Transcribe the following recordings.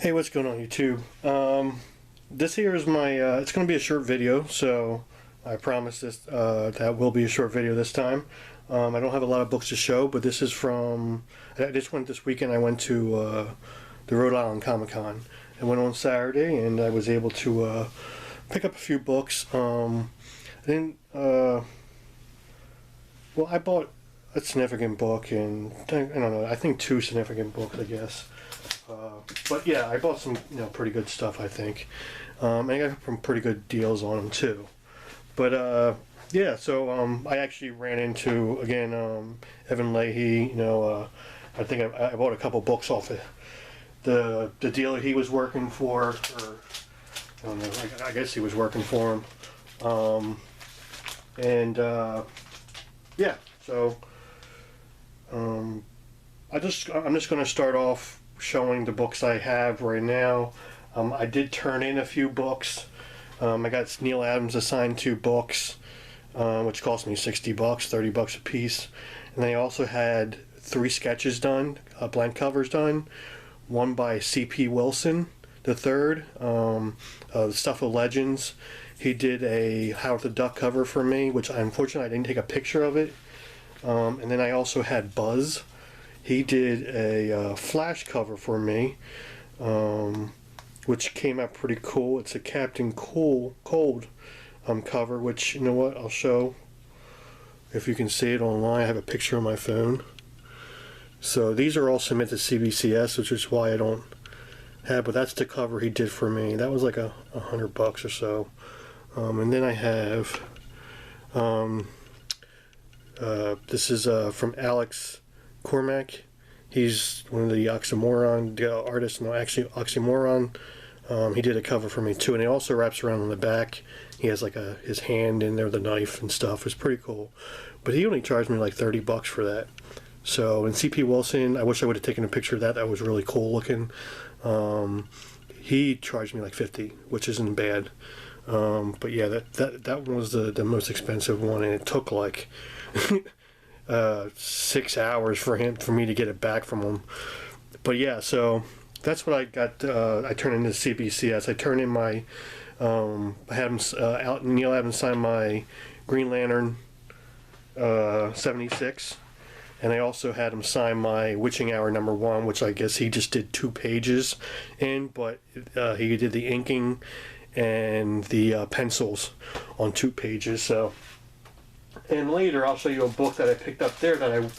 Hey, what's going on YouTube? This here is my, it's going to be a short video, so I promise this, that will be a short video this time. I don't have a lot of books to show, but this is from, I just went this weekend, I went to the Rhode Island Comic Con. I went on Saturday and I was able to pick up a few books. Well, I bought a significant book and, I don't know, I think two significant books, I guess. But yeah, I bought some, pretty good stuff, I think. And I got some pretty good deals on them too. But yeah, so I actually ran into, again, Evan Leahy. I think I bought a couple books off of the dealer he was working for, or I don't know, I guess he was working for him. Yeah, so I'm just going to start off showing the books I have right now. I did turn in a few books. I got Neil Adams assigned 2 books, which cost me $60, $30 a piece. And I also had 3 sketches done, blank covers done. One by C.P. Wilson III, The Stuff of Legends. He did a Howard the Duck cover for me, which unfortunately I didn't take a picture of it. And then I also had Buzz. He did a Flash cover for me, which came out pretty cool. It's a Captain Cold cover, which, you know what, I'll show if you can see it online. I have a picture on my phone. So these are all submitted to CBCS, which is why I don't have, but that's the cover he did for me. That was like $100 or so. And then I have, this is from Alex Cormack. He's one of the Oxymoron artists. No, actually Oxymoron. He did a cover for me too, and he also wraps around on the back. He has like his hand in there, the knife and stuff. It's pretty cool. But he only charged me like $30 for that. So, and C.P. Wilson, I wish I would have taken a picture of that. That was really cool looking. He charged me like $50, which isn't bad. But yeah, that one was the most expensive one, and it took like 6 hours for me to get it back from him. But yeah, so that's what I got. I turned into CBCS. I turned in my I had him Neil Adams sign my Green Lantern 76, and I also had him sign my Witching Hour #1, which I guess he just did 2 pages in, but he did the inking and the pencils on 2 pages. So, and later I'll show you a book that I picked up there that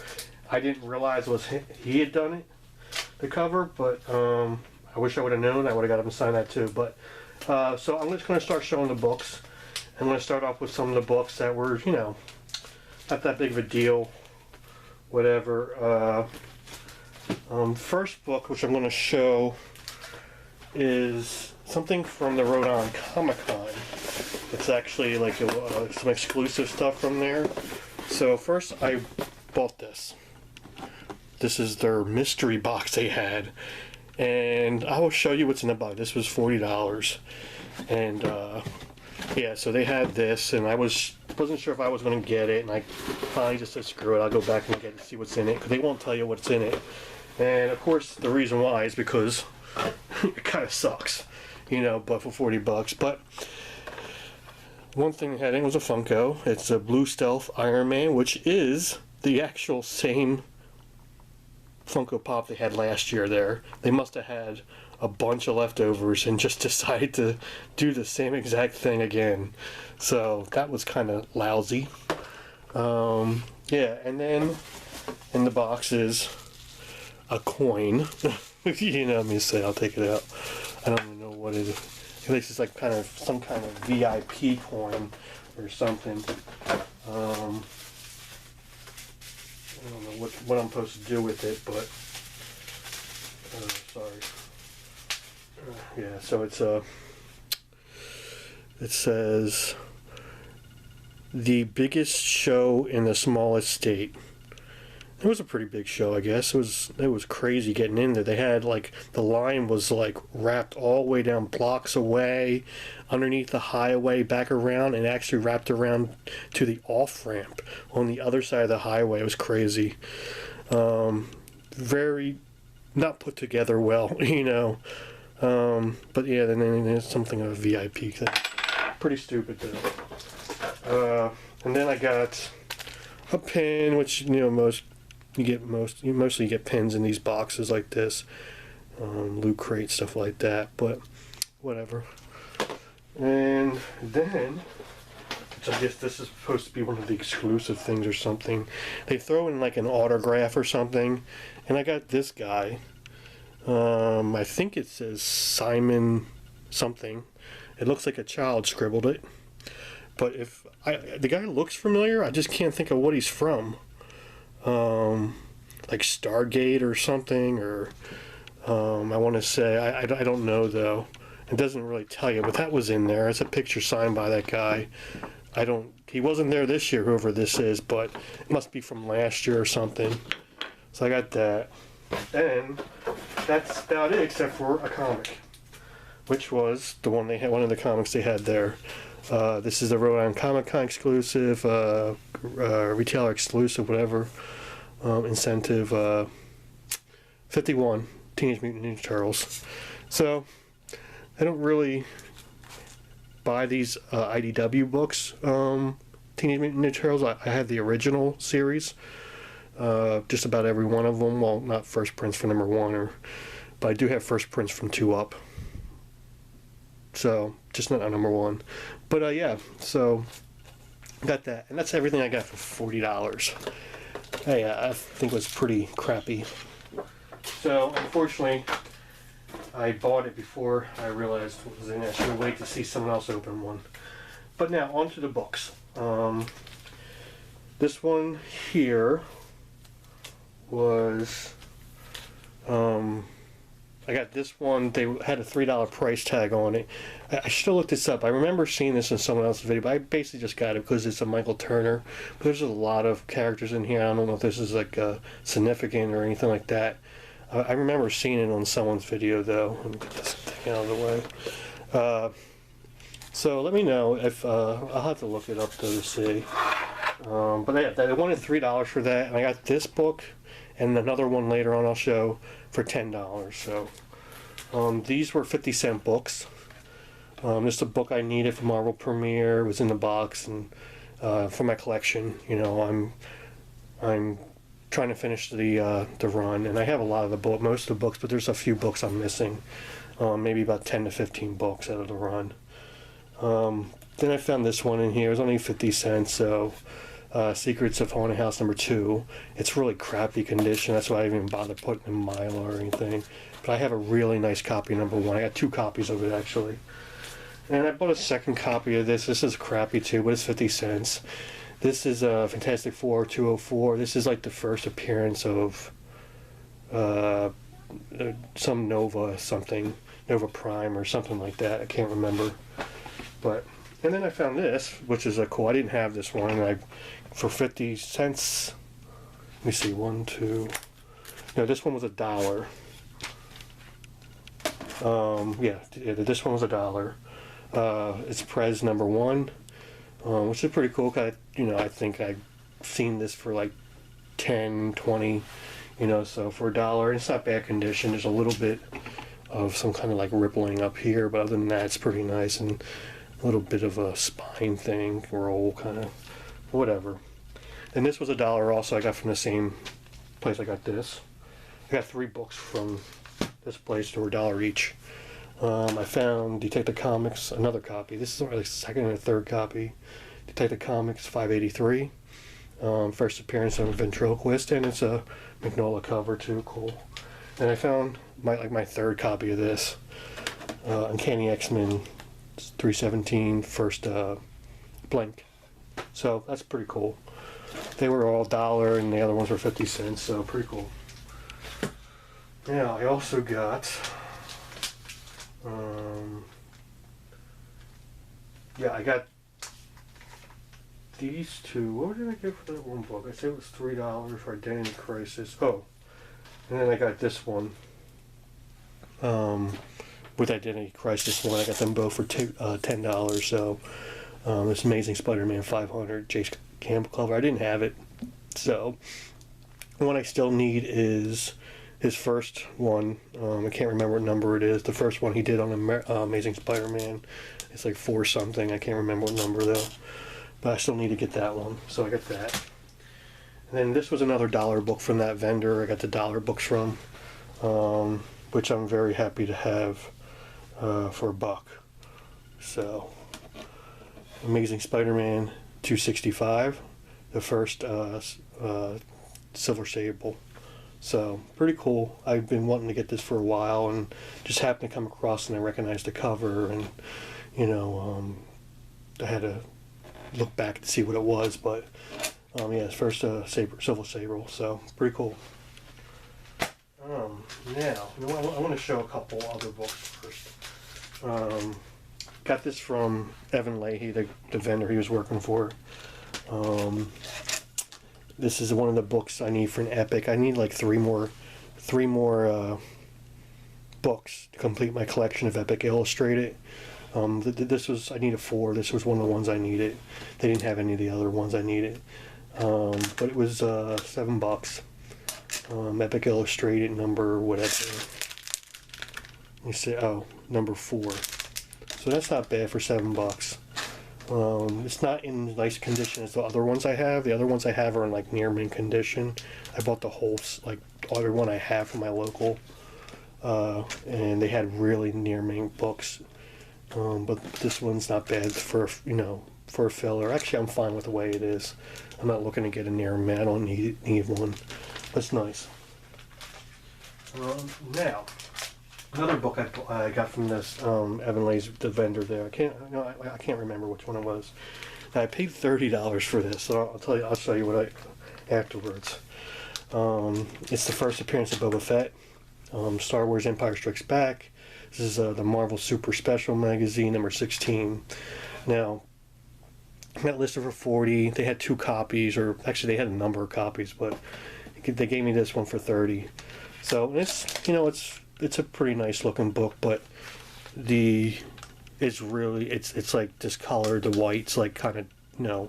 I didn't realize was he had done it, the cover, but I wish I would have known. I would have got him to sign that too. But so I'm just going to start showing the books. I'm going to start off with some of the books that were, not that big of a deal, whatever. First book, which I'm going to show, is something from the Rhode Island Comic Con. It's actually like some exclusive stuff from there. So first I bought this. This is their mystery box they had, and I will show you what's in the box. This was $40, and yeah, so they had this, and I wasn't sure if I was going to get it, and I finally just said screw it, I'll go back and get it, see what's in it, because they won't tell you what's in it. And of course the reason why is because it kind of sucks, but for $40. But one thing they had in was a Funko. It's a Blue Stealth Iron Man, which is the actual same Funko Pop they had last year there. They must have had a bunch of leftovers and just decided to do the same exact thing again. So that was kind of lousy. Yeah, and then in the box is a coin. Let me say, I'll take it out. I don't even know what it is. At least it's like some kind of VIP coin or something. I don't know what I'm supposed to do with it, but sorry. Yeah, so it says the biggest show in the smallest state. It was a pretty big show, I guess. It was crazy getting in there. They had the line was wrapped all the way down blocks away, underneath the highway, back around, and actually wrapped around to the off ramp on the other side of the highway. It was crazy. Very not put together well, But yeah, then there's something of a VIP thing. Pretty stupid though. And then I got a pin, which you mostly get pins in these boxes like this, loot crate, stuff like that. But whatever. And then, which I guess this is supposed to be one of the exclusive things or something. They throw in like an autograph or something, and I got this guy. I think it says Simon something. It looks like a child scribbled it. But the guy looks familiar, I just can't think of what he's from. Like Stargate or something, or I want to say, I don't know though. It doesn't really tell you, but that was in there. It's a picture signed by that guy. He wasn't there this year, whoever this is, but it must be from last year or something. So I got that. And that's about it, except for a comic, which was the one they had, one of the comics they had there. This is a Rhode Island Comic Con exclusive, retailer exclusive, whatever, incentive, 51, Teenage Mutant Ninja Turtles. So, I don't really buy these IDW books, Teenage Mutant Ninja Turtles. I have the original series, just about every one of them. Well, not first prints for number 1, but I do have first prints from 2 up. So, just not on number 1. But yeah, so got that. And that's everything I got for $40. Hey, I think it was pretty crappy. So, unfortunately, I bought it before I realized what was in it. I should wait to see someone else open one. But now, on to the books. This one here was... I got this one. They had a $3 price tag on it. I should have looked this up. I remember seeing this in someone else's video, but I basically just got it because it's a Michael Turner. But there's a lot of characters in here. I don't know if this is like significant or anything like that. I remember seeing it on someone's video though. Let me get this thing out of the way. So let me know if I'll have to look it up though to see. But yeah, they wanted $3 for that, and I got this book and another one later on I'll show for $10. So these were 50-cent books. Just a book I needed for Marvel Premiere. It was in the box, and for my collection, you know, I'm trying to finish the run, and I have a lot of most of the books, but there's a few books I'm missing. Maybe about 10 to 15 books out of the run. Then I found this one in here. It was only 50 cents, so Secrets of Haunted House number 2. It's really crappy condition. That's why I didn't even bother putting in Milo or anything. But I have a really nice copy of number 1. I got 2 copies of it actually. And I bought a second copy of this. This is crappy too, but it's 50 cents. This is Fantastic Four 204. This is like the first appearance of some Nova Prime or something like that. I can't remember. And then I found this, which is cool. I didn't have this one, and for 50 cents. Let me see, 1, 2. No, this one was $1. Yeah, this one was $1. It's Prez number 1, which is pretty cool. Cause I think I've seen this for like 10, 20, so for $1, it's not bad condition. There's a little bit of some kind of like rippling up here, but other than that, it's pretty nice, and a little bit of a spine thing, roll kind of, whatever. And this was $1 also. I got from the same place I got this. I got 3 books from this place. They were $1 each. I found Detective Comics, another copy. This is like the second and third copy. Detective Comics 583. First appearance of a ventriloquist, and it's a Magnolia cover too. Cool. And I found my third copy of this. Uncanny X-Men 317 first blink. So that's pretty cool. They were all $1 and the other ones were 50 cents, so pretty cool. Now I also got I got these 2. What did I get for that one book? I said it was $3 for Identity Crisis. Oh, and then I got this one with Identity Crisis 1. I got them both for $10. So this Amazing Spider-Man 500 Chase Campbell cover. I didn't have it, so what I still need is his first one. I can't remember what number it is. The first one he did on Amazing Spider-Man. It's like 4 something. I can't remember what number though. But I still need to get that one. So I got that. And then this was another dollar book from that vendor. I got the dollar books from, which I'm very happy to have for $1. So, Amazing Spider-Man 265, the first Silver Sable. So, pretty cool. I've been wanting to get this for a while and just happened to come across and I recognized the cover and, you know, I had to look back to see what it was, but yeah, it's first Silver Sable, so pretty cool. Now, you know, I want to show a couple other books first. Got this from Evan Leahy, the vendor he was working for. This is one of the books I need for an epic. I need like three more books to complete my collection of Epic Illustrated. This was, I needed 4. This was one of the ones I needed. They didn't have any of the other ones I needed. But it was $7. Epic Illustrated number whatever. Let me see. Oh, number 4. So that's not bad for $7. It's not in nice condition as the other ones I have. The other ones I have are in like near mint condition. I bought the whole, like every one I have from my local, and they had really near mint books. But this one's not bad for, you know, for a filler. Actually, I'm fine with the way it is. I'm not looking to get a near mint. I don't need one. That's nice. Now, another book I got from this Evan Leahy's, the vendor there. I can't remember which one it was. Now, I paid $30 for this. So I'll show you what afterwards. It's the first appearance of Boba Fett. Star Wars Empire Strikes Back. This is the Marvel Super Special Magazine, number 16. Now, I got listed for 40. They had 2 copies, or actually they had a number of copies, but they gave me this one for 30. So it's, you know, it's a pretty nice looking book, but it's like discolored. The white's like kind of, you know,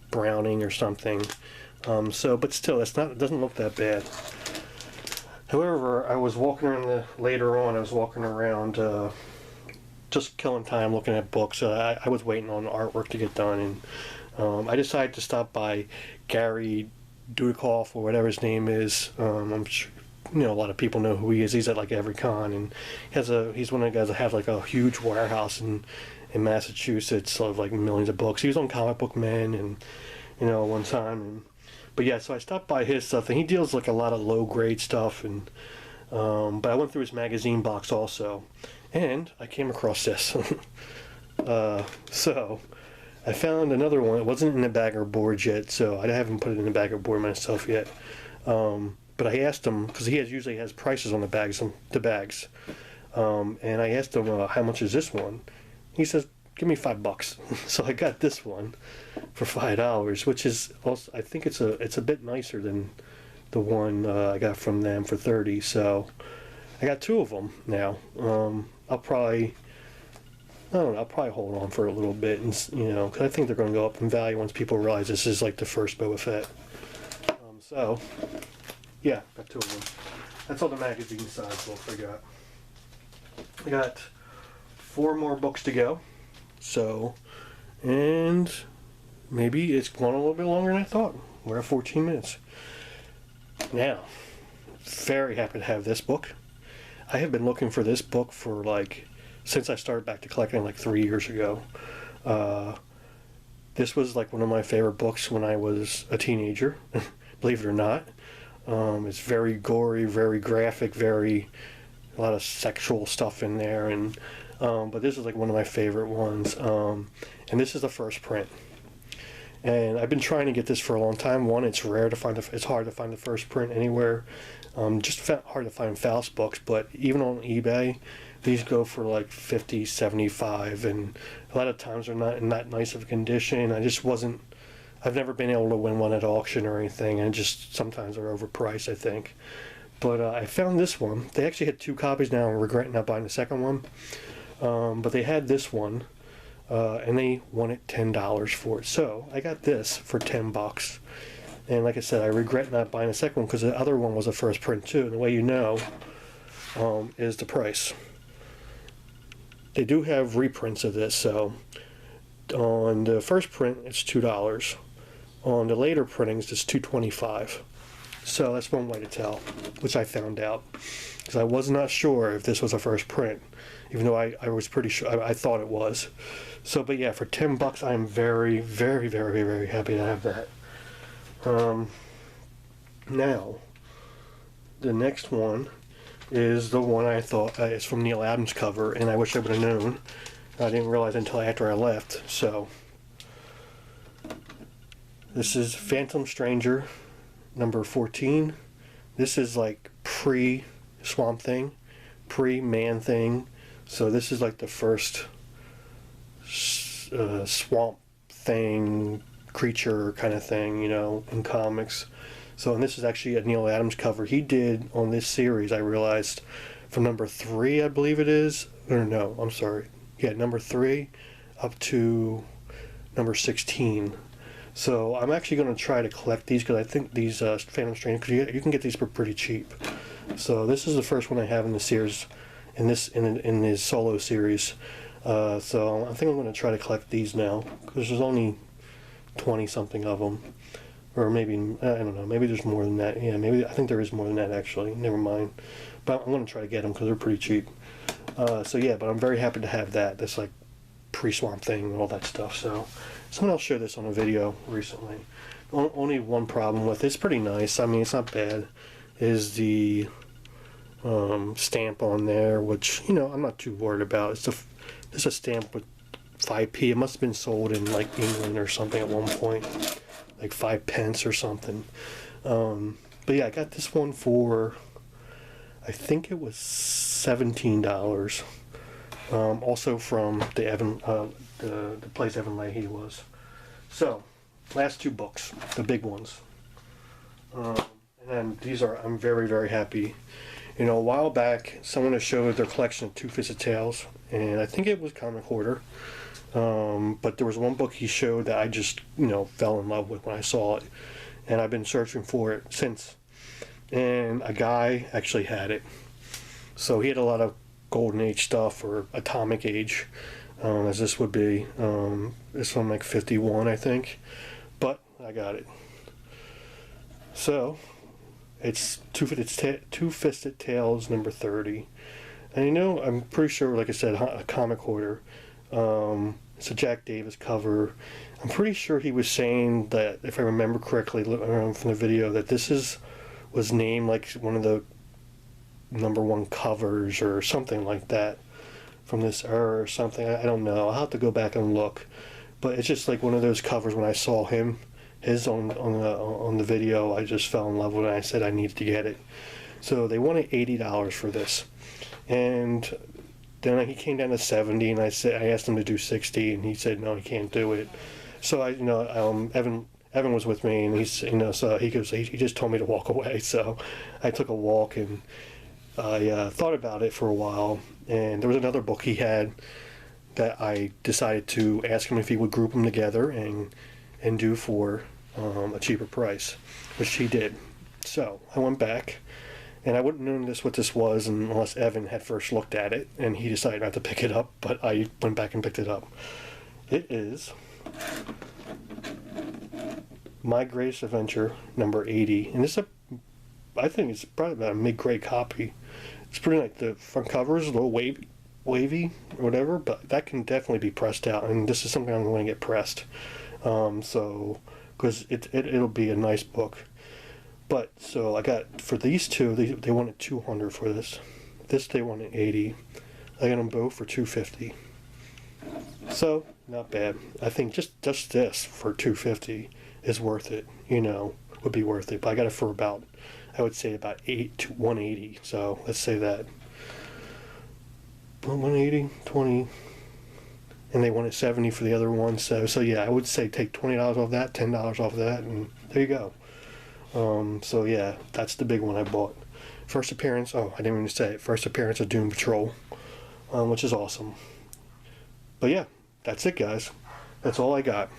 browning or something. So, but still, it doesn't look that bad. However, I was walking around later on. I was walking around, just killing time, looking at books. I was waiting on artwork to get done, and I decided to stop by Gary Dudikoff, or whatever his name is. I'm sure, you know, a lot of people know who he is. He's at like every con, and he's one of the guys that have like a huge warehouse in Massachusetts of like millions of books. He was on Comic Book Men, and you know, one time. But yeah, so I stopped by his stuff, and he deals like a lot of low grade stuff, and but I went through his magazine box also, and I came across this. So I found another one. It wasn't in the bagger board yet, so I haven't put it in the bagger board myself yet. But I asked him, because he usually has prices on the bags, and I asked him how much is this one. He says, give me $5. So I got this one for $5, which is also, I think it's a bit nicer than the one I got from them for 30. So I got 2 of them now. I'll probably hold on for a little bit, and you know, because I think they're going to go up in value once people realize this is like the first Boba Fett. So yeah, got 2 of them. That's all the magazine size books I got. I got 4 more books to go. So, and maybe it's going a little bit longer than I thought. We're at 14 minutes. Now, very happy to have this book. I have been looking for this book for like, since I started back to collecting like 3 years ago. This was like one of my favorite books when I was a teenager, believe it or not. It's very gory, very graphic, a lot of sexual stuff in there, and but this is like one of my favorite ones, and this is the first print, and I've been trying to get this for a long time. One, it's rare to find it's hard to find the first print anywhere, just hard to find Faust books, but even on eBay these go for like $50, $75, and a lot of times they're not in that nice of a condition. I've never been able to win one at auction or anything, and just sometimes they're overpriced, I think. But I found this one. They actually had 2 copies now. I'm regretting not buying the second one. But they had this one, and they wanted $10 for it. So I got this for $10. And like I said, I regret not buying the second one because the other one was a first print too. And the way you know is the price. They do have reprints of this, so on the first print it's $2. On the later printings it's $2.25. So that's one way to tell, which I found out because I was not sure if this was a first print, even though I was pretty sure I thought it was. So, but yeah, for $10, I'm very, very, very, very happy to have that. Now, the next one is the one I thought is from Neil Adams' cover, and I wish I would have known. I didn't realize until after I left. So, this is Phantom Stranger, number 14. This is like pre-Swamp Thing, pre-Man Thing. So this is like the first Swamp Thing creature kind of thing, you know, in comics. So, and this is actually a Neil Adams cover he did on this series, I realized, from number 3, I believe it is. Or no, I'm sorry. Yeah, number 3 up to number 16. So I'm actually going to try to collect these because I think these Phantom Stranger, because you can get these for pretty cheap. So this is the first one I have in the series, in this solo series. So I think I'm going to try to collect these now because there's only 20 something of them, or maybe I don't know. Maybe there's more than that. Yeah, maybe I think there is more than that actually. Never mind. But I'm going to try to get them because they're pretty cheap. So yeah, but I'm very happy to have that. That's like pre-Swamp Thing and all that stuff. So someone else showed this on a video recently. Only one problem with it. It's pretty nice. I mean, it's not bad. Is the stamp on there, which, you know, I'm not too worried about. It's a stamp with 5p. It must have been sold in like England or something at one point, like 5 pence or something. But yeah, I got this one for, I think it was $17. Also from the the place Evan Leahy was. So, last 2 books, the big ones. And these are, I'm very, very happy. You know, a while back, someone had showed their collection of Two-Fisted Tales, and I think it was Comic Hoarder. But there was one book he showed that I just, you know, fell in love with when I saw it. And I've been searching for it since. And a guy actually had it. So he had a lot of Golden Age stuff, or Atomic Age, as this would be. This one like 51, I think. But I got it. So, it's Two-Fisted Tales number 30. And you know, I'm pretty sure, like I said, a Comic Hoarder. It's a Jack Davis cover. I'm pretty sure he was saying that, if I remember correctly from the video, that this was named like one of the #1 covers or something like that from this era or something. I don't know. I'll have to go back and look. But it's just like one of those covers. When I saw his on the video, I just fell in love with it. I said I needed to get it. So they wanted $80 for this, and then he came down to 70, and I asked him to do 60, and he said no, he can't do it. So Evan was with me, and so he just told me to walk away. So I took a walk, and I thought about it for a while, and there was another book he had that I decided to ask him if he would group them together and do for a cheaper price, which he did. So I went back, and I wouldn't have known what this was unless Evan had first looked at it, and he decided not to pick it up, but I went back and picked it up. It is My Greatest Adventure number 80, and I think it's probably about a mid-grade copy. It's pretty, like, the front cover is a little wavy or whatever, but that can definitely be pressed out, and this is something I'm going to get pressed. So, because it'll be a nice book. But, so I got, for these two, they wanted $200 for this. This they wanted $80. I got them both for $250. So, not bad. I think just this for $250 is worth it, you know, would be worth it. But I got it for about, I would say about $180. So, let's say that. 180, 20, and they wanted 70 for the other one. So yeah, I would say take $20 off that, $10 off that, and there you go. So yeah, that's the big one I bought. First appearance, I didn't even say it, first appearance of Doom Patrol, which is awesome. But yeah, that's it, guys. That's all I got.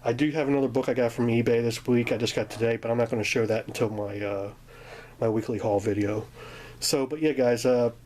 I do have another book I got from eBay this week. I just got today, but I'm not going to show that until my my weekly haul video. So, but yeah, guys,